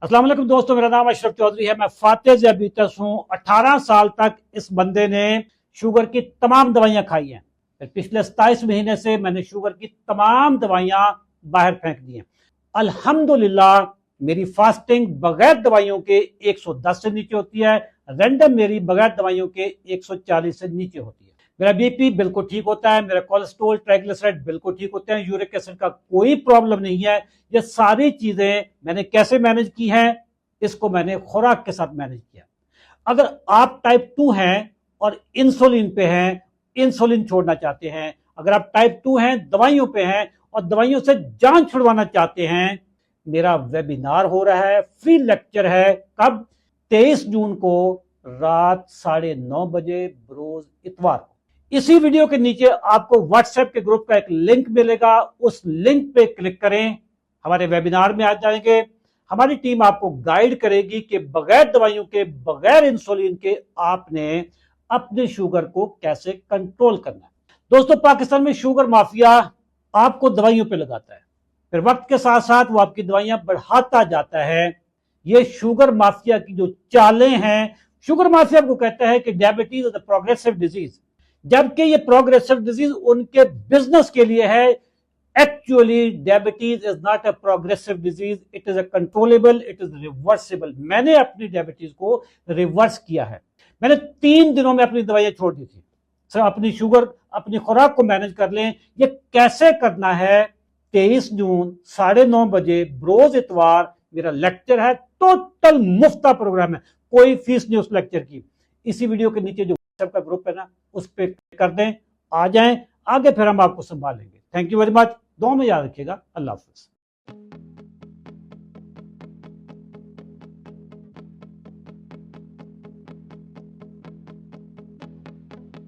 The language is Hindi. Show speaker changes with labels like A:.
A: अस्सलाम वालेकुम दोस्तों, मेरा नाम अशरफ चौधरी है। मैं फातेह ज़ियाबीतस हूँ। 18 साल तक इस बंदे ने शुगर की तमाम दवाइयां खाई हैं। फिर पिछले 27 महीने से मैंने शुगर की तमाम दवाइयां बाहर फेंक दी हैं। अल्हम्दुलिल्लाह मेरी फास्टिंग बगैर दवाइयों के 110 से नीचे होती है। रैंडम मेरी बगैर दवाइयों के 140 से नीचे होती है। मेरा बीपी बिल्कुल ठीक होता है। मेरा कोलेस्ट्रोल, ट्राइग्लिसराइड बिल्कुल ठीक होते हैं। यूरिक एसिड का कोई प्रॉब्लम नहीं है। ये सारी चीजें मैंने कैसे मैनेज की हैं? इसको मैंने खुराक के साथ मैनेज किया। अगर आप टाइप 2 हैं और इंसुलिन पे हैं, इंसुलिन छोड़ना चाहते हैं, अगर आप टाइप 2 हैं, दवाइयों पे हैं और दवाइयों से जान छुड़वाना चाहते हैं, मेरा वेबिनार हो रहा है, फ्री लेक्चर है। कब? 23 जून को रात 9:30 बजे बरोज इतवार को। इसी वीडियो के नीचे आपको व्हाट्सएप के ग्रुप का एक लिंक मिलेगा। उस लिंक पे क्लिक करें, हमारे वेबिनार में आ जाएंगे। हमारी टीम आपको गाइड करेगी कि बगैर दवाइयों के, बगैर इंसुलिन के आपने अपने शुगर को कैसे कंट्रोल करना है। दोस्तों, पाकिस्तान में शुगर माफिया आपको दवाइयों पे लगाता है, फिर वक्त के साथ साथ वो आपकी दवाइयां बढ़ाता जाता है। ये शुगर माफिया की जो चालें हैं, शुगर माफिया को कहता है कि diabetes is a progressive disease, जबकि ये प्रोग्रेसिव डिजीज उनके बिजनेस के लिए है। Actually diabetes is not a progressive disease, it is a controllable, it is reversible. मैंने अपनी डायबिटीज को रिवर्स किया है। मैंने 3 दिनों में अपनी दवाइयां छोड़ दी थी। सर, अपनी शुगर, अपनी खुराक को मैनेज कर लें। ये कैसे करना है? 23 जून 9:30 बजे बरोज इतवार मेरा लेक्चर है। टोटल मुफ्ता प्रोग्राम है, कोई फीस नहीं उस लेक्चर की। इसी वीडियो के नीचे जो व्हाट्सएप का ग्रुप है ना, उस पर क्लिक कर दें, आ जाएं आगे, फिर हम आपको संभालेंगे। Thank you very much. दुआ में याद रखिएगा। अल्लाह हाफिज।